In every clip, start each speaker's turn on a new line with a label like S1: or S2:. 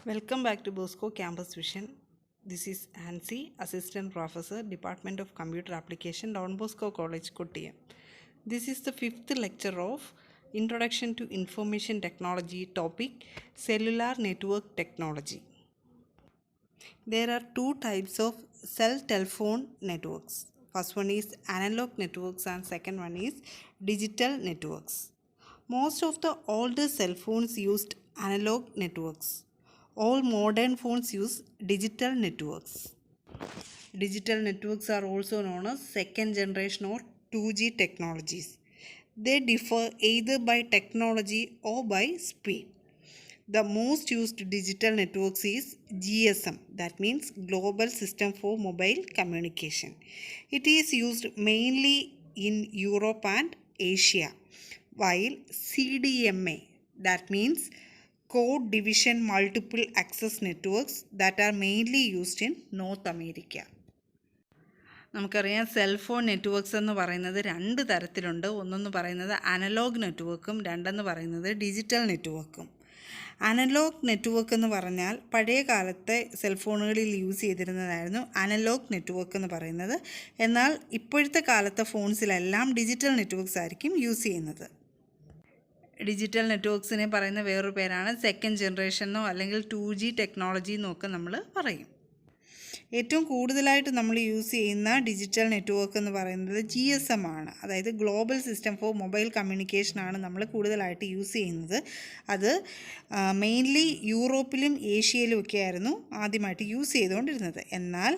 S1: Welcome back to Bosco Campus Vision. This is Hansi, Assistant Professor, Department of Computer Application, Don Bosco College, Kottayam. This is the fifth lecture of Introduction to Information Technology topic, Cellular Network Technology. There are two types of cell telephone networks. First one is analog networks and second one is digital networks. Most of the older cell phones used analog networks. All modern phones use digital networks. Digital networks are also known as second generation or 2G technologies. They differ either by technology or by speed. The most used digital networks is GSM, that means Global System for Mobile Communication. It is used mainly in Europe and Asia, while CDMA, that means Code Division Multiple Access Networks, that are mainly used in North America. നമുക്കറിയാം cellphone networks എന്ന് പറയുന്നത് രണ്ട് തരത്തിലുണ്ട്. ഒന്നെന്ന് പറയുന്നത് analogue നെറ്റ്വർക്കും രണ്ടെന്ന് പറയുന്നത് digital നെറ്റ്വർക്കും. അനലോഗ് നെറ്റ്വർക്ക് എന്ന് പറഞ്ഞാൽ പഴയ കാലത്തെ സെൽഫോണുകളിൽ യൂസ് ചെയ്തിരുന്നതായിരുന്നു അനലോഗ് നെറ്റ്വർക്ക് എന്ന് പറയുന്നത്. എന്നാൽ ഇപ്പോഴത്തെ കാലത്തെ ഫോൺസിലെല്ലാം ഡിജിറ്റൽ നെറ്റ്വർക്ക്സ് ആയിരിക്കും യൂസ് ചെയ്യുന്നത്. ഡിജിറ്റൽ നെറ്റ്വർക്ക്സിനെ പറയുന്ന വേറൊരു പേരാണ് സെക്കൻഡ് ജനറേഷൻ എന്നോ അല്ലെങ്കിൽ 2G ടെക്നോളജി എന്നൊക്കെ നമ്മൾ പറയും. ഏറ്റവും കൂടുതലായിട്ട് നമ്മൾ യൂസ് ചെയ്യുന്ന ഡിജിറ്റൽ നെറ്റ്വർക്ക് എന്ന് പറയുന്നത് GSM ആണ്. അതായത് ഗ്ലോബൽ സിസ്റ്റം ഫോർ മൊബൈൽ കമ്മ്യൂണിക്കേഷനാണ് നമ്മൾ കൂടുതലായിട്ട് യൂസ് ചെയ്യുന്നത്. അത് മെയിൻലി യൂറോപ്പിലും ഏഷ്യയിലും ഒക്കെ ആയിരുന്നു ആദ്യമായിട്ട് യൂസ് ചെയ്തുകൊണ്ടിരുന്നത്. എന്നാൽ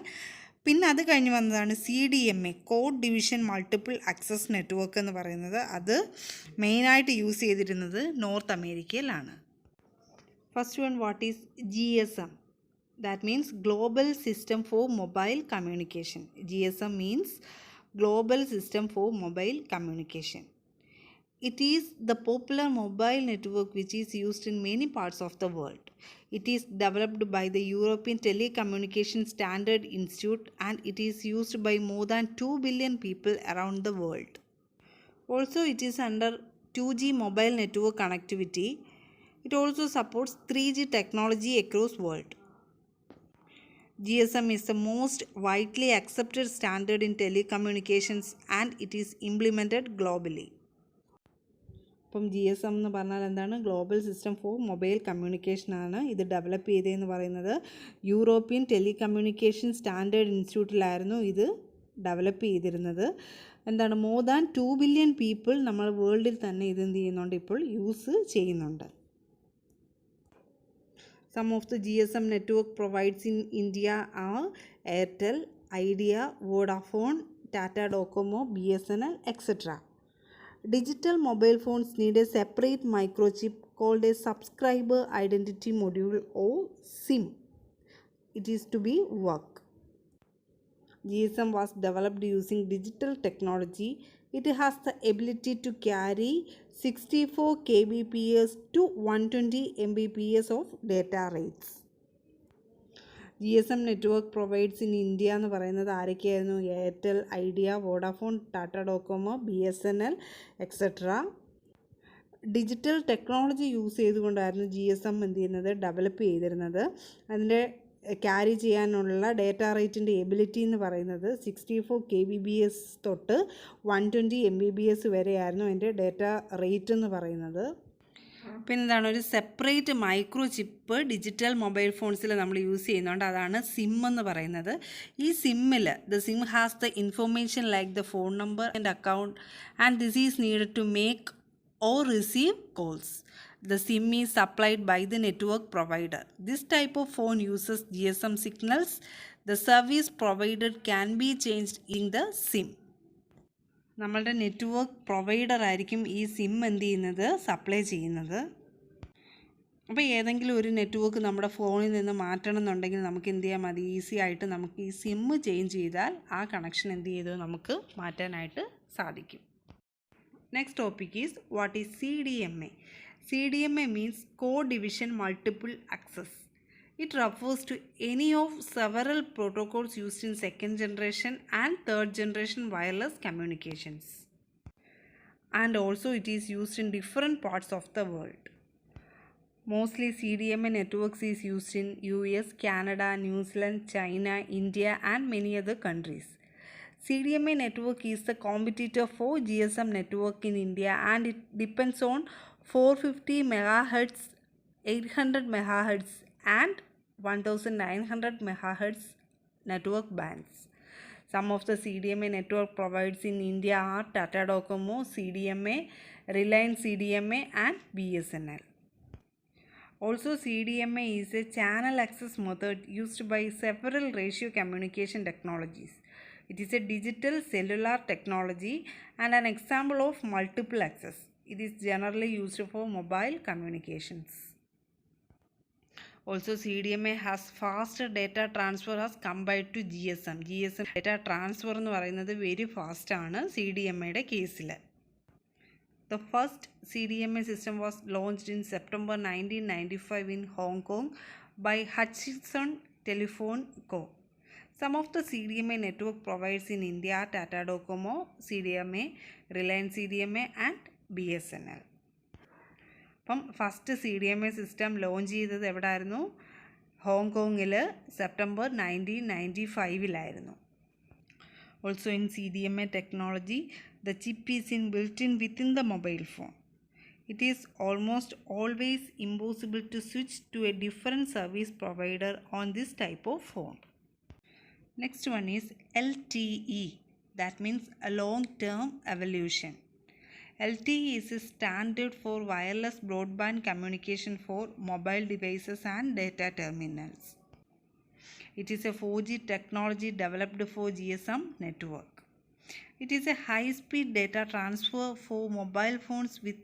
S1: പിന്നെ അത് കഴിഞ്ഞ് വന്നതാണ് CDMA, code division multiple access network എന്ന് പറയുന്നത്. അത് മെയിനായിട്ട് യൂസ് ചെയ്തിരുന്നത് നോർത്ത് അമേരിക്കയിലാണ്. First one, what is GSM? That means Global System for Mobile Communication. GSM means Global System for Mobile Communication. It is the popular mobile network which is used in many parts of the world. It is developed by the European Telecommunication Standard Institute and it is used by more than 2 billion people around the world. Also, it is under 2G mobile network connectivity. It also supports 3G technology across world. GSM is the most widely accepted standard in telecommunications and it is implemented globally. അപ്പം GSM എന്ന് പറഞ്ഞാൽ എന്താണ്? Global system for mobile കമ്മ്യൂണിക്കേഷനാണ്. ഇത് develop ചെയ്തതെന്ന് പറയുന്നത് European telecommunication standard ഇൻസ്റ്റിറ്റ്യൂട്ടിലായിരുന്നു ഇത് develop ചെയ്തിരുന്നത്. എന്താണ്? മോർ ദാൻ 2 ബില്യൺ പീപ്പിൾ നമ്മൾ വേൾഡിൽ തന്നെ ഇത് എന്ത് ചെയ്യുന്നുണ്ട്? ഇപ്പോൾ യൂസ് ചെയ്യുന്നുണ്ട്. Some of the GSM network provides in India are Airtel, Idea, Vodafone, Tata Docomo, BSNL, etc. Digital mobile phones need a separate microchip called a subscriber identity module or SIM. It is to be work. GSM was developed using digital technology. It has the ability to carry 64 kbps to 120 mbps of data rates. GSM network provides in India എന്ന് പറയുന്നത് ആരൊക്കെയായിരുന്നു? Airtel, Idea, Vodafone, Tata Docomo, BSNL, etcetera. Digital technology use ചെയ്തുകൊണ്ടായിരുന്നു GSM എന്ത് ചെയ്യുന്നത്? Develop ചെയ്തിരുന്നത്. അതിൻ്റെ carry ചെയ്യാനുള്ള data റേറ്റിൻ്റെ ability എന്ന് പറയുന്നത് 64 kbps തൊട്ട് 120 mbps വരെയായിരുന്നു അതിൻ്റെ ഡേറ്റ റേറ്റ് എന്ന് പറയുന്നത്. പിന്നെ എന്താണ്? ഒരു separate micro chip digital mobile ഫോൺസിൽ നമ്മൾ യൂസ് ചെയ്യുന്നുണ്ട്. അതാണ് സിം എന്ന് പറയുന്നത്. ഈ സിമ്മിൽ SIM has the information like the phone number and account and this is needed to make or receive calls. The SIM is supplied by the network provider. This type of phone uses GSM signals. The service provided can be changed in the SIM. നമ്മളുടെ network provider ആയിരിക്കും ഈ SIM എന്ത് ചെയ്യുന്നത്? Supply ചെയ്യുന്നത്. അപ്പോൾ ഏതെങ്കിലും ഒരു network നമ്മുടെ ഫോണിൽ നിന്ന് മാറ്റണം എന്നുണ്ടെങ്കിൽ നമുക്ക് എന്ത് ചെയ്യാൻ മതി? ഈസി ആയിട്ട് നമുക്ക് ഈ സിം ചേഞ്ച് ചെയ്താൽ ആ കണക്ഷൻ എന്ത് ചെയ്തു നമുക്ക് മാറ്റാനായിട്ട് സാധിക്കും. Next topic is what is CDMA? CDMA means Code Division Multiple Access. It refers to any of several protocols used in second generation and third generation wireless communications. And also it is used in different parts of the world. Mostly CDMA networks is used in US, Canada, New Zealand, China, India and many other countries. CDMA network is the competitor for GSM network in India and it depends on 450 MHz, 800 MHz and 1900 MHz network bands. Some of the CDMA network providers in India are Tata Docomo, CDMA, Reliance CDMA and BSNL. Also, CDMA is a channel access method used by several ratio communication technologies. It is a digital cellular technology and an example of multiple access. It is generally used for mobile communications. Also, CDMA has faster data transfer as compared to GSM. GSM data transfer എന്ന് പറയുന്നത് very fast ആണ് CDMA കേസിൽ. The first CDMA system was launched in September 1995 in Hong Kong by Hutchison Telephone Co. Some of the CDMA network providers in India, Tata Docomo, CDMA, Reliance CDMA and BSNL. അപ്പം first CDMA system launch ചെയ്തത് എവിടെയായിരുന്നു? ഹോങ്കോങ്ങിൽ September 1995 Also in CDMA technology, the chip is built in within the mobile phone. It is almost always impossible to switch to a different service provider on this type of phone. Next one is LTE. That means a long-term evolution. LTE is a standard for wireless broadband communication for mobile devices and data terminals. It is a 4G technology developed for GSM network. It is a high-speed data transfer for mobile phones with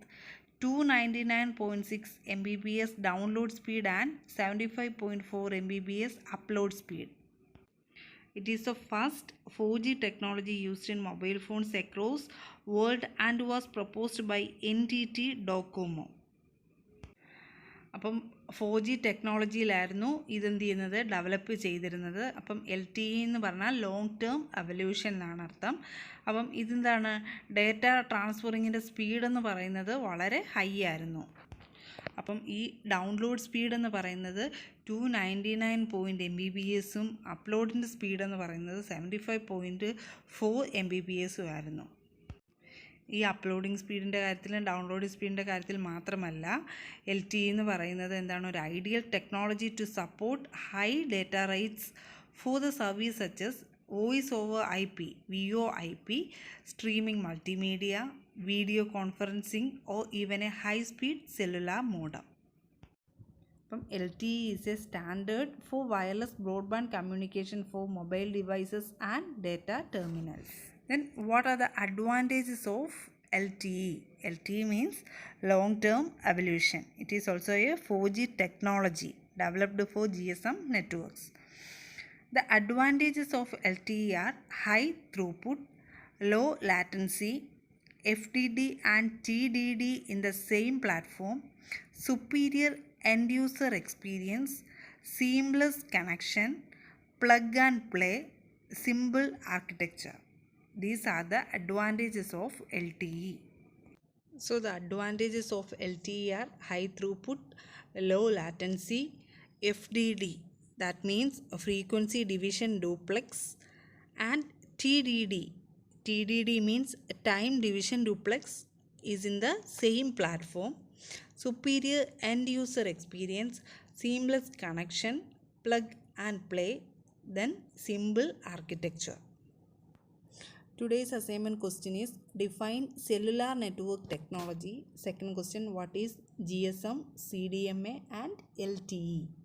S1: 299.6 Mbps download speed and 75.4 Mbps upload speed. It is the first 4G technology used in mobile phones across world and was proposed by NTT Docomo. അപ്പം 4G ടെക്നോളജിയിലായിരുന്നു ഇതെന്ത് ചെയ്യുന്നത്, develop ചെയ്തിരുന്നത്. അപ്പം LTE എന്ന് പറഞ്ഞാൽ long term evolution എന്നാണ് അർത്ഥം. അപ്പം ഇതെന്താണ്, ഡേറ്റ ട്രാൻസ്ഫറിങ്ങിൻ്റെ സ്പീഡ് എന്ന് പറയുന്നത് വളരെ ഹൈ ആയിരുന്നു. അപ്പം ഈ ഡൗൺലോഡ് സ്പീഡ് എന്ന് പറയുന്നത് 299 Mbps അപ്ലോഡിൻ്റെ സ്പീഡ് എന്ന് പറയുന്നത് 75.4 Mbps ആയിരുന്നു. ഈ അപ്ലോഡിങ് സ്പീഡിൻ്റെ കാര്യത്തിലും ഡൗൺലോഡിങ് സ്പീഡിൻ്റെ കാര്യത്തിൽ മാത്രമല്ല LTE എന്ന് പറയുന്നത് എന്താണ്, ഒരു ideal technology to support high data rates for the service such as voice over IP, VoIP, streaming multimedia, video conferencing or even a high speed cellular modem. അപ്പം LTE is a standard for wireless broadband communication for mobile devices and data terminals. Then what are the advantages of LTE? LTE means long-term evolution. It is also a 4G technology developed for GSM networks. The advantages of LTE are high throughput, low latency, FDD and TDD in the same platform, superior end-user experience, seamless connection, plug and play, simple architecture. These are the advantages of LTE. So the advantages of LTE are high throughput, low latency, FDD, that means frequency division duplex, and TDD. TDD means time division duplex is in the same platform, superior end user experience, seamless connection, plug and play, then simple architecture. Today's assignment question is define cellular network technology. Second question, what is GSM, CDMA and LTE?